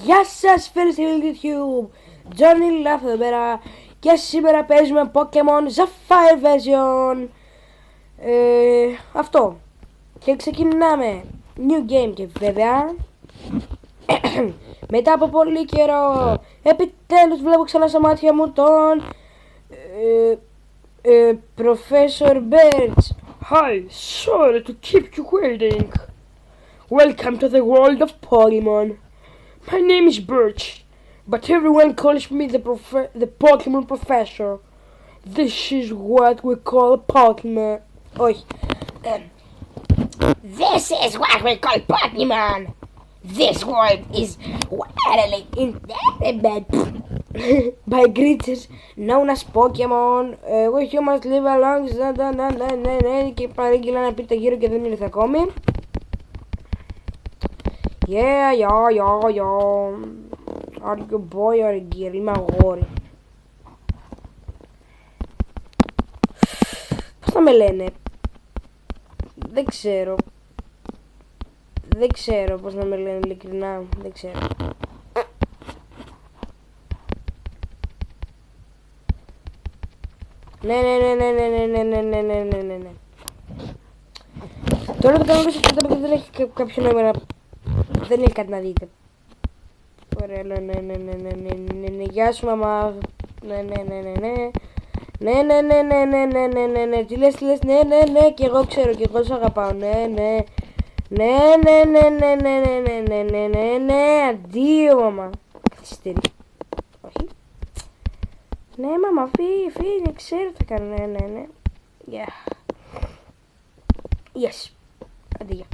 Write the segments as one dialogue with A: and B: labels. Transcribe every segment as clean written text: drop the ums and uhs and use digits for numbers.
A: Γεια σας φίλοι στη YouTube, Johnny Love εδώ πέρα και σήμερα παίζουμε Pokemon Sapphire version. Αυτό. Και ξεκινάμε New Game και βέβαια μετά από πολύ καιρό επιτέλους βλέπω ξανά στα μάτια μου τον Professor Birch. Hi, sorry to keep you waiting. Welcome to the world of Pokemon. My name is Birch, but everyone calls me the Pokemon Professor. This is what we call Pokemon. Όχι.
B: This is what we call Pokemon. This world is utterly inhabited
A: by creatures known as Pokemon. We humans live along. Και παρήγγειλα να πείτε γύρω και δεν ήρθε ακόμη. Yeah. Are you boy or a girl? Είμαι αγόρι. Πώς θα με λένε? Δεν ξέρω πώς να με λένε, ειλικρινά. Δεν ξέρω. Ναι. Τώρα το κάνω και δεν έχει κάποιο νόημα. Δεν έχει κάτι να δείτε. Ωραία, ναι. Γεια σου μαμά. Ναι. Τι λες, ναι. Και εγώ ξέρω, και εγώ σ' αγαπάω. Ναι. Ναι. Αντίο μαμά. Καθυστερεί. Όχι. Ναι μαμά, φύγε, ξέρω τι θα κάνω. Ναι. Yeah. Yes. Αντίο.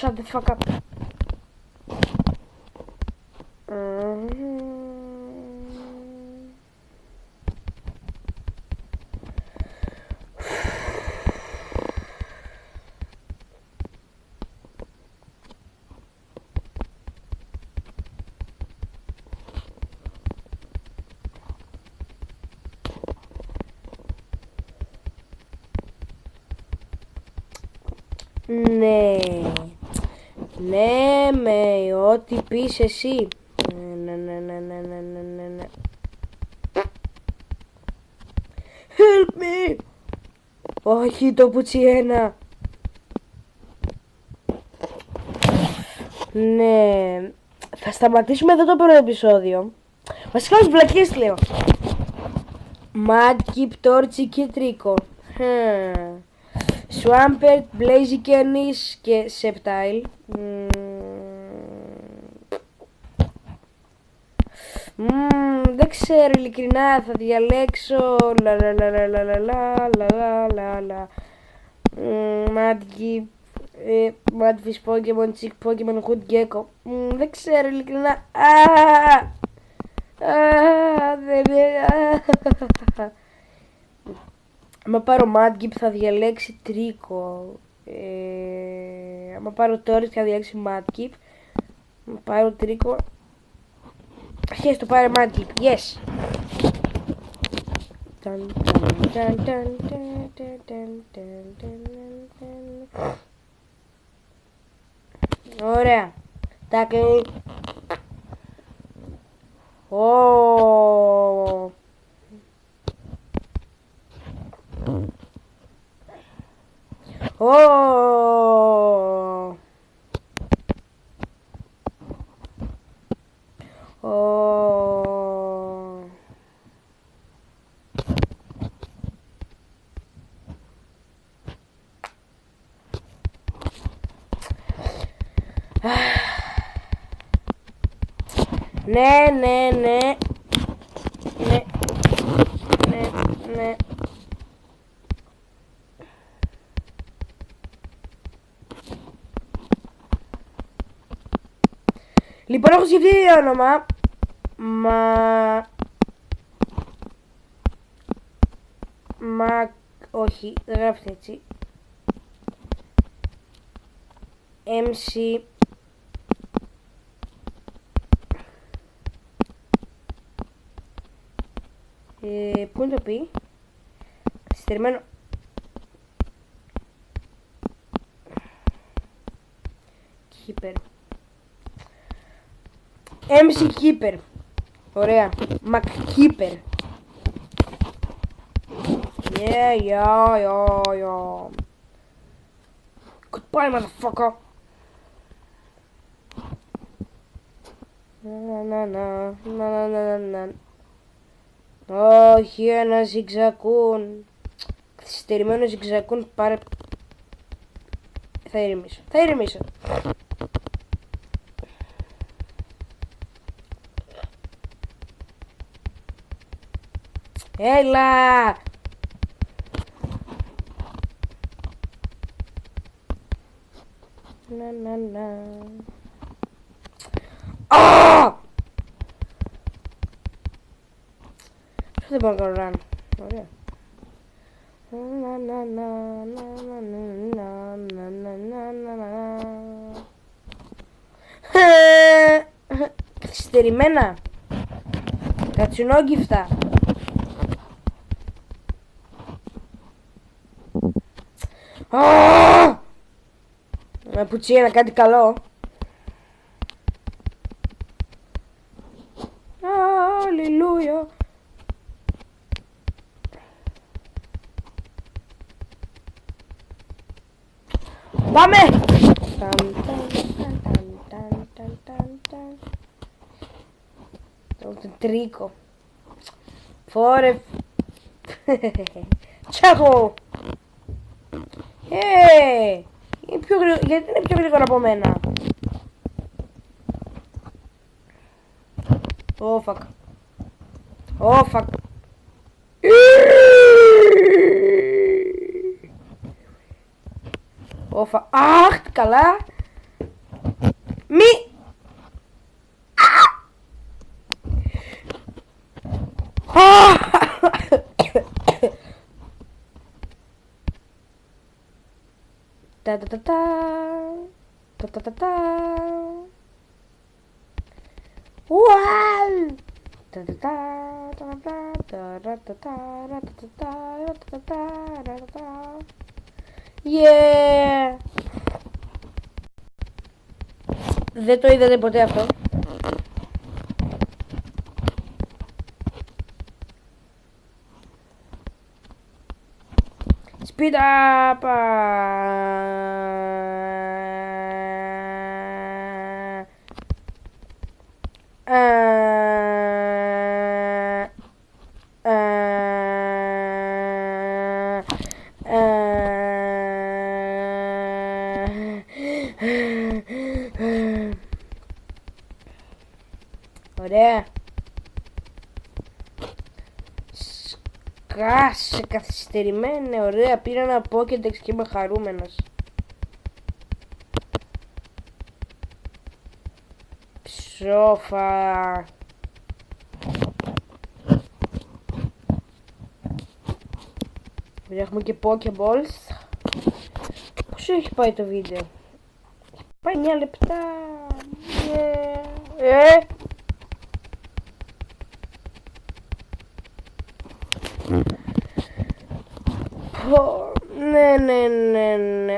A: Shut the fuck up. Ναι, με ό,τι πεις εσύ. Ναι. Help me! Όχι, το πουτσιένα. Ναι, θα σταματήσουμε εδώ το πρώτο επεισόδιο. Βασικά ως βλακίες λέω. Mudkip, Torchic και Τρίκο. Swampert, Blaziken και Sceptile. Δεν ξέρω, ειλικρινά θα διαλέξω. Mudkip, Mudfish Pokemon, Chick Pokemon, Hood Gecko. Δεν ξέρω, ειλικρινά. Άμα πάρω Mudkip θα διαλέξει Τρίκο. Άμα πάρω Torchic θα διαλέξει Mudkip. Άμα πάρω Τρίκο. Yes, το πάρε Mudkip. Yes. Ωραία. Tackle. Ναι. Λοιπόν, έχω σκεφτεί όνομα. Όχι, δεν γράφεται έτσι. MC Πού είναι το πι? Καθυστερημένο. Keeper. MC Keeper. Ωραία. McKeeper. Yeah. Goodbye, motherfucker. Να. Όχι, ένα ζυγζακούν. Καθυστερημένο ζυγζακούν. Πάρε. Θα ηρεμήσω. Έλα! Να. Α! Δεν μπορώ να κάνω run. Ωραία. Καθυστερημένα. Κατσουνόγκυφτα. Να πουτσί, να κάτι καλό. Αλληλούια. Πάμε! Το τρίκο. Φόρε. Τσάκο. Γιατί είναι πιο γρήγορα από μένα? Oh fuck. Αχ, καλά. Μη. Yeah. Δεν το είδατε ποτέ αυτό? Speed up. Ωραία. Σκάσε, καθυστερημένε, ωραία. Πήρα ένα Pokédex και είμαι χαρούμενος. Ψόφα. Έχουμε και Pokeballs. Πόσο έχει πάει το βίντεο? Πάει 9 λεπτά. Ναι.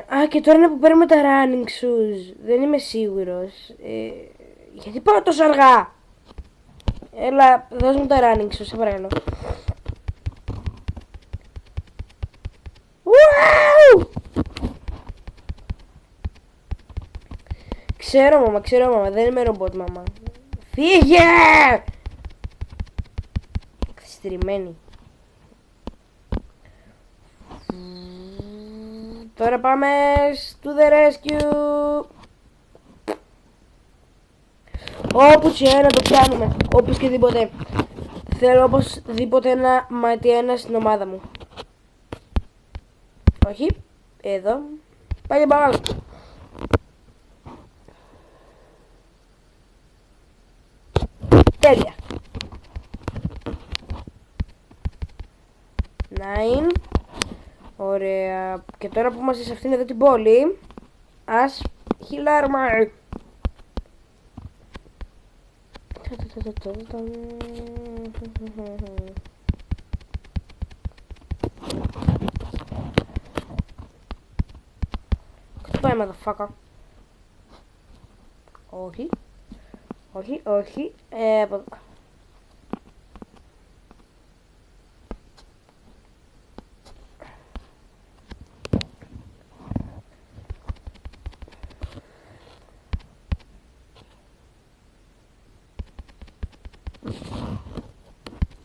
A: Α, και τώρα είναι που παίρνουμε τα running shoes. Δεν είμαι σίγουρος. Γιατί πάω τόσο αργά? Έλα, δώσ' μου τα running shoes, σε παρακαλώ. Ξέρω μάμα, δεν είμαι ρομπότ μάμα. Φύγε! Καθυστερημένη. Τώρα πάμε to the rescue. Όπου και να το πιάνουμε, όπως και δίποτε. Θέλω οπωσδήποτε ένα ματιένα στην ομάδα μου. Όχι, εδώ. Πάει μπάλα. Τέλεια. 9. Ωραία. Και τώρα που είμαστε σε αυτήν εδώ την πόλη, ας χυλάρουμε. Hi, motherfucker. Όχι. Όχι, όχι. Από εδώ.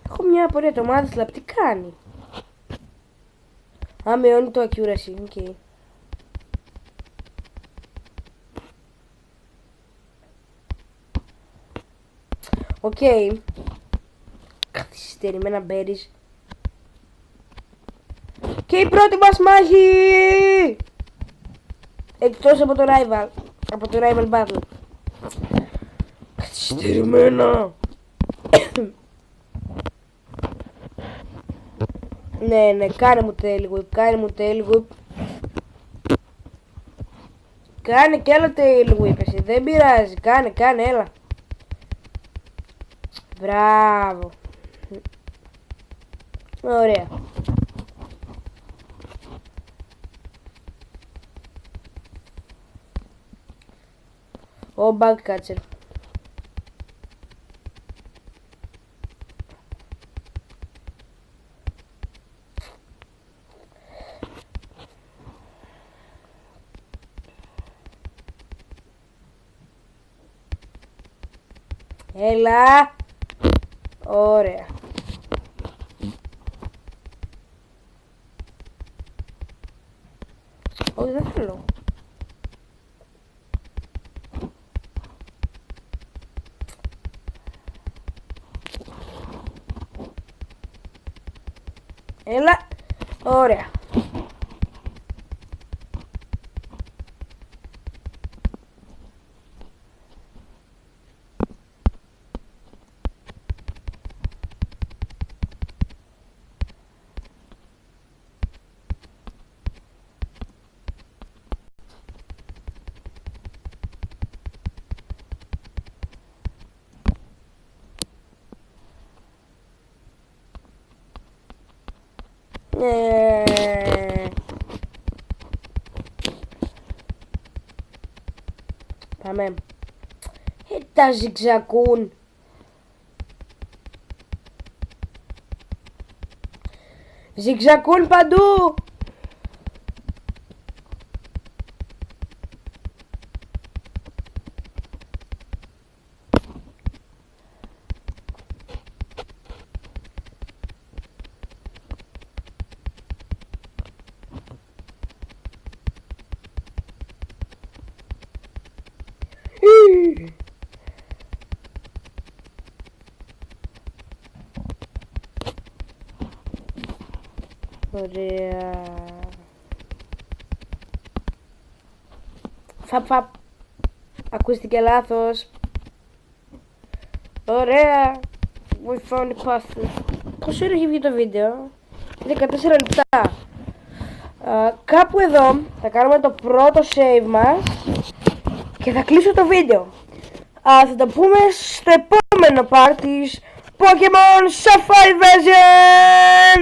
A: Έχω μια απορία, το Mother Slap τι κάνει? Α, μειώνει το accuracy, οκ. Οκ. Καθυστερημένα berries. Και η πρώτη μας μάχη! Εκτός από το rival. Από το rival battle. Καθυστερημένα. Ναι, κάνε μου tail whip, κάνε μου tail whip. Κάνε κι άλλο tail whip εσύ, δεν πειράζει, κάνε, έλα. Μπράβο. Ωραία. Ο Bugcatcher. Έλα. Ωραία. Όχι, δεν θέλω. Έλα. Ωραία. Πάμε. Τα ζυγζακούν. Ζυγζακούν παντού. Ωραία. Φαπ. Ακούστηκε λάθος. Ωραία. We found the path. Πόσο ώρα έχει βγει το βίντεο? 14 λεπτά. Κάπου εδώ θα κάνουμε το πρώτο save μας και θα κλείσω το βίντεο. Θα το πούμε στο επόμενο part της Pokemon Sapphire version.